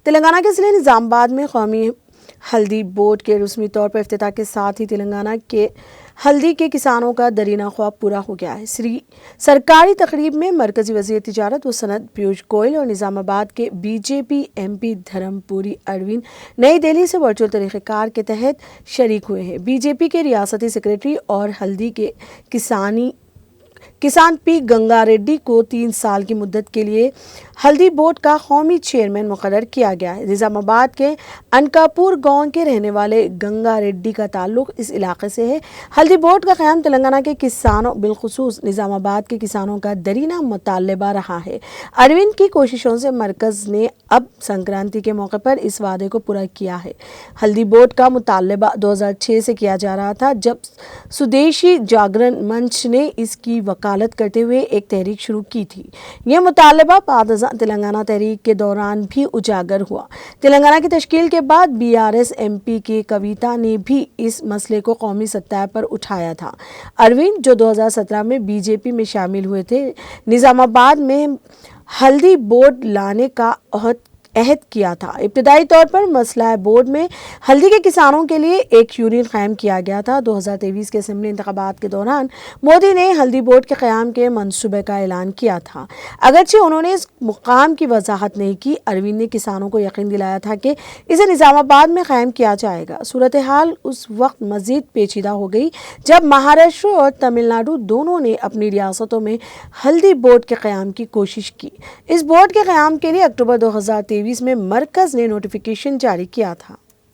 تلنگانہ کے ضلع نظام آباد میں قومی ہلدی بورڈ کے رسمی طور پر افتتاح کے ساتھ ہی تلنگانہ کے ہلدی کے کسانوں کا دیرینہ خواب پورا ہو گیا ہے۔ سرکاری تقریب میں مرکزی وزیر تجارت و صنعت پیوش گوئل اور نظام آباد کے B J P M P دھرم پوری اروند نئی دہلی سے ورچوئل طریقہ کار کے تحت شریک ہوئے ہیں۔ بی جے پی کے ریاستی سیکریٹری اور ہلدی کے کسان پی گنگا ریڈی کو 3 سال کی مدت کے لیے ہلدی بورڈ کا قومی چیئرمین مقرر کیا گیا ہے۔ نظام آباد کے انکاپور گاؤں کے رہنے والے گنگا ریڈی کا تعلق اس علاقے سے ہے۔ ہلدی بورڈ کا قیام تلنگانہ کے کسانوں بالخصوص نظام آباد کے کسانوں کا دیرینہ مطالبہ رہا ہے۔ اروند کی کوششوں سے مرکز نے اب سنکرانتی کے موقع پر اس وعدے کو پورا کیا ہے۔ ہلدی بورڈ کا مطالبہ 2006 سے کیا جا رہا تھا، جب سودیشی جاگرن منچ نے اس کی وکالت کرتے ہوئے ایک تحریک شروع کی تھی۔ یہ مطالبہ بعد ازاں تلنگانہ تحریک کے دوران بھی اجاگر ہوا۔ تلنگانہ کی تشکیل کے بعد بی آر ایس ایم پی کے کویتا نے بھی اس مسئلے کو قومی سطح پر اٹھایا تھا۔ اروند، جو 2017 میں بی جے پی میں شامل ہوئے تھے، نظام آباد میں ہلدی بورڈ لانے کا عہد کیا تھا۔ ابتدائی طور پر مسئلہ بورڈ میں ہلدی کے کسانوں کے لیے ایک یونین قائم کیا گیا تھا۔ 2023 کے اسمبلی انتخابات کے دوران مودی نے ہلدی بورڈ کے قیام کے منصوبے کا اعلان کیا تھا۔ اگرچہ انہوں نے اس مقام کی وضاحت نہیں کی، اروند نے کسانوں کو یقین دلایا تھا کہ اسے نظام آباد میں قائم کیا جائے گا۔ صورتحال اس وقت مزید پیچیدہ ہو گئی جب مہاراشٹر اور تمل ناڈو دونوں نے اپنی ریاستوں میں ہلدی بورڈ کے قیام کی کوشش کی۔ اس بورڈ کے قیام کے لیے اکتوبر 2023 میں مرکز نے نوٹیفیکیشن جاری کیا تھا۔